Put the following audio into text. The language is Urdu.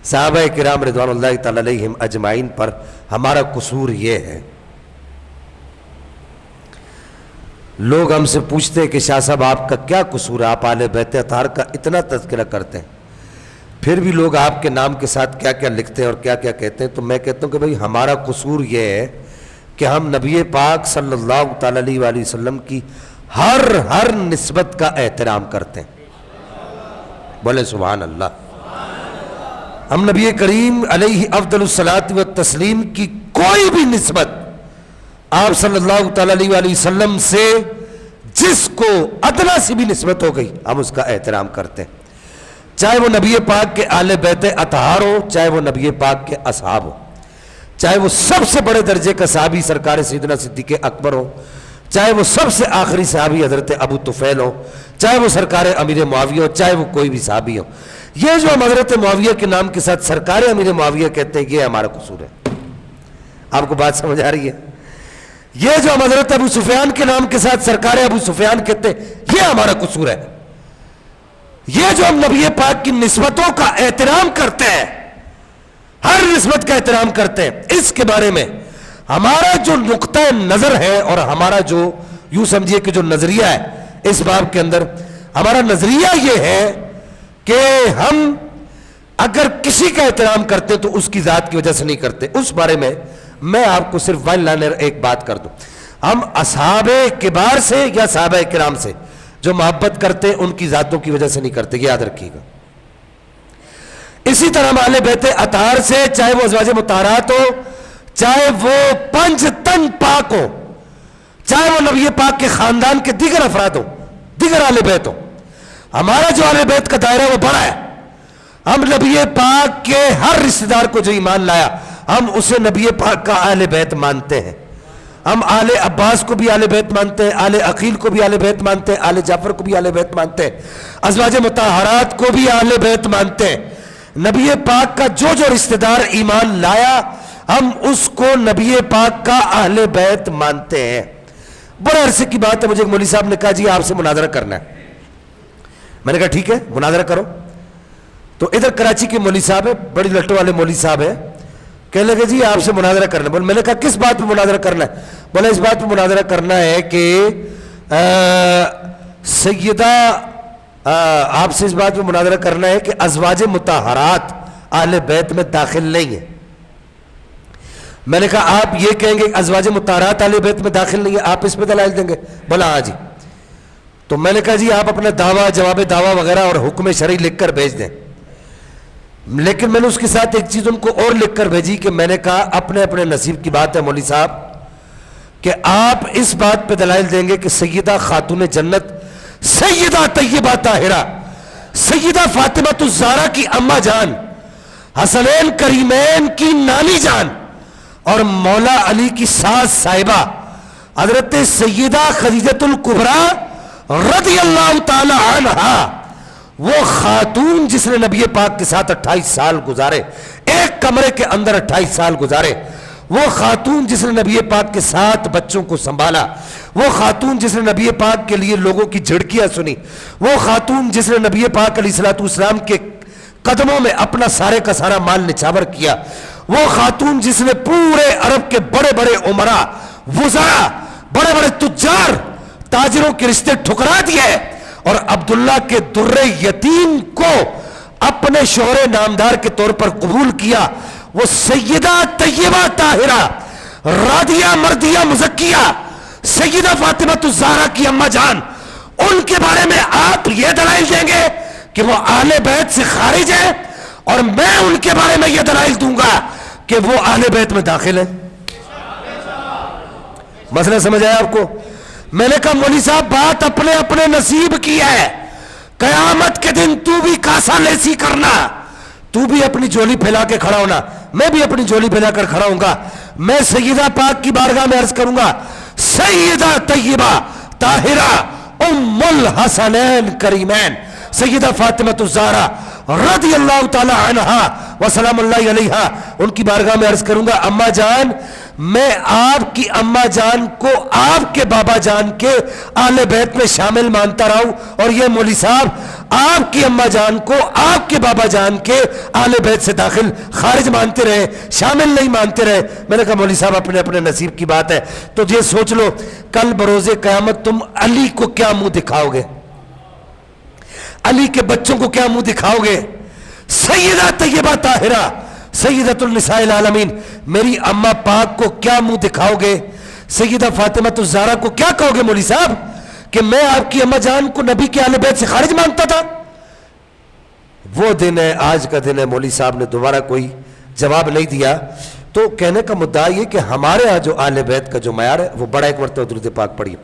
صحابہ کرام رضوان اللہ تعالی علیہم اجمعین پر ہمارا قصور یہ ہے، لوگ ہم سے پوچھتے ہیں کہ شاہ صاحب آپ کا کیا قصور ہے، آپ اہل بیت اطہار کا اتنا تذکرہ کرتے ہیں، پھر بھی لوگ آپ کے نام کے ساتھ کیا کیا لکھتے ہیں اور کیا کیا کہتے ہیں۔ تو میں کہتا ہوں کہ بھئی ہمارا قصور یہ ہے کہ ہم نبی پاک صلی اللہ تعالی علیہ وآلہ وسلم کی ہر نسبت کا احترام کرتے ہیں، بولے سبحان اللہ۔ ہم نبی کریم علیہ افضل الصلاۃ والتسلیم کی کوئی بھی نسبت آپ صلی اللہ تعالی علیہ وآلہ وسلم سے جس کو ادنا سی بھی نسبت ہو گئی ہم اس کا احترام کرتے ہیں، چاہے وہ نبی پاک کے اہل بیت اطہار ہو، چاہے وہ نبی پاک کے اصحاب ہو، چاہے وہ سب سے بڑے درجے کا صحابی سرکار سیدنا صدیق اکبر ہو، چاہے وہ سب سے آخری صحابی حضرت ابو طفیل ہو، چاہے وہ سرکار امیر معاویہ ہو، چاہے وہ کوئی بھی صحابی ہو۔ یہ جو ہم حضرت معاویہ کے نام کے ساتھ سرکار امیر معاویہ کہتے ہیں، یہ ہمارا قصور ہے۔ آپ کو بات سمجھ آ رہی ہے؟ یہ جو ہم حضرت ابو سفیان کے نام کے ساتھ سرکار ابو سفیان کہتے ہیں، یہ ہمارا قصور ہے۔ یہ جو ہم نبی پاک کی نسبتوں کا احترام کرتے ہیں، ہر نسبت کا احترام کرتے ہیں، اس کے بارے میں ہمارا جو نقطہ نظر ہے اور ہمارا جو یوں سمجھیے کہ جو نظریہ ہے اس باب کے اندر، ہمارا نظریہ یہ ہے کہ ہم اگر کسی کا احترام کرتے تو اس کی ذات کی وجہ سے نہیں کرتے۔ اس بارے میں آپ کو صرف ون لائنر ایک بات کر دوں، ہم اصحاب کبار سے یا صحابہ کرام سے جو محبت کرتے ان کی ذاتوں کی وجہ سے نہیں کرتے، یہ یاد رکھیے گا۔ اسی طرح ہم اہل بیت اطہار سے، چاہے وہ ازواج مطہرات ہو، چاہے وہ پنج تن پاک ہو، چاہے وہ نبی پاک کے خاندان کے دیگر افراد ہو، دیگر اہل بیت ہو، ہمارا جو اہل بیت کا دائرہ وہ بڑا ہے۔ ہم نبی پاک کے ہر رشتہ دار کو جو ایمان لایا ہم اسے نبی پاک کا اہل بیت مانتے ہیں۔ ہم آل عباس کو بھی اہل بیت مانتے ہیں، آل عقیل کو بھی اہل بیت مانتے ہیں، آل جعفر کو بھی اہل بیت مانتے ہیں، ازواج مطہرات کو بھی اہل بیت مانتے ہیں۔ نبی پاک کا جو جو رشتہ دار ایمان لایا ہم اس کو نبی پاک کا اہل بیت مانتے ہیں۔ بڑے عرصے کی بات ہے، مجھے ایک مولوی صاحب نے کہا جی آپ سے مناظرہ کرنا ہے۔ میں نے کہا ٹھیک ہے مناظرہ کرو۔ تو ادھر کراچی کے مولوی صاحب ہے، بڑی لٹوں والے مولوی صاحب ہے، کہنے لگے جی آپ سے مناظرہ کرنا ہے۔ بولے میں نے کہا کس بات پہ مناظرہ کرنا ہے؟ بولے اس بات پہ مناظرہ کرنا ہے کہ سیدہ آپ سے اس بات پہ مناظرہ کرنا ہے کہ ازواج مطہرات اہل بیت میں داخل نہیں ہیں۔ میں نے کہا آپ یہ کہیں گے کہ ازواج مطہرات اہل بیت میں داخل نہیں ہیں، آپ اس پہ دلائل دیں گے؟ بولا ہاں جی۔ تو میں نے کہا جی آپ اپنا دعویٰ، جواب دعویٰ وغیرہ اور حکم شرعی لکھ کر بھیج دیں۔ لیکن میں نے اس کے ساتھ ایک چیز ان کو اور لکھ کر بھیجی کہ میں نے کہا اپنے اپنے نصیب کی بات ہے مولوی صاحب کہ آپ اس بات پہ دلائل دیں گے کہ سیدہ خاتون جنت، سیدہ طیبہ طاہرہ، سیدہ فاطمہ الزہرا کی اماں جان، حسنین کریمین کی نانی جان اور مولا علی کی ساس صاحبہ حضرت سیدہ خدیجہ الکبریٰ رضی اللہ تعالی عنہا، وہ خاتون جس نے نبی پاک کے ساتھ 28 سال گزارے، ایک کمرے کے اندر 28 سال گزارے، وہ خاتون جس نے نبی پاک کے ساتھ بچوں کو سنبھالا، وہ خاتون جس نے نبی پاک کے لیے لوگوں کی جھڑکیاں سنی، وہ خاتون جس نے نبی پاک علیہ الصلوۃ والسلام کے قدموں میں اپنا سارے کا سارا مال نچھاور کیا، وہ خاتون جس نے پورے عرب کے بڑے بڑے عمراء، وزراء، بڑے بڑے تجار، تاجروں کے رشتے ٹھکرا دیے اور عبداللہ کے در یتیم کو اپنے شوہر نامدار کے طور پر قبول کیا، وہ سیدہ طیبہ طاہرہ راضیہ مردیہ مزکیہ سیدہ فاطمہ الزہرا کی اماں جان، ان کے بارے میں آپ یہ دلائل دیں گے کہ وہ اہل بیت سے خارج ہے اور میں ان کے بارے میں یہ دلائل دوں گا کہ وہ اہل بیت میں داخل ہیں؟ مسئلہ سمجھ آیا آپ کو؟ میں نے کہا مولوی صاحب بات اپنے اپنے نصیب کی ہے، قیامت کے دن تو بھی کاسا لیسی کرنا، تو بھی اپنی جھولی پھیلا کے کھڑا ہونا، میں بھی اپنی جھولی پھیلا کر کھڑا ہوں گا، میں سیدہ پاک کی بارگاہ میں عرض کروں گا سیدہ طیبہ طاہرہ ام الحسنین کریمین سیدہ فاطمہ الزہرا رضی اللہ تعالی عنہا وسلام اللہ علیہا، ان کی بارگاہ میں عرض کروں گا اماں جان میں آپ کی اماں جان کو آپ کے بابا جان کے اہل بیت میں شامل مانتا رہا ہوں، اور یہ مولوی صاحب آپ کی اما جان کو آپ کے بابا جان کے اہل بیت سے داخل خارج مانتے رہے, شامل نہیں مانتے رہے. میں نے کہا مولوی صاحب اپنے اپنے نصیب کی بات ہے, تو یہ سوچ لو کل بروز قیامت تم علی کو کیا منہ دکھاؤ گے, علی کے بچوں کو کیا منہ دکھاؤ گے؟ سیدہ طیبہ طاہرہ سیدۃ النساء العالمین میری اما پاک کو کیا منہ دکھاؤ گے؟ سیدہ فاطمہ الزہرا کو کیا کہو گے مولوی صاحب کہ میں آپ کی اما جان کو نبی کے اہل بیت سے خارج مانتا تھا؟ وہ دن ہے, آج کا دن ہے. مولوی صاحب نے دوبارہ کوئی جواب نہیں دیا. تو کہنے کا مدعا یہ کہ ہمارے ہاں جو اہل بیت کا جو معیار ہے وہ بڑا. ایک مرتبہ درود پاک پڑھیے.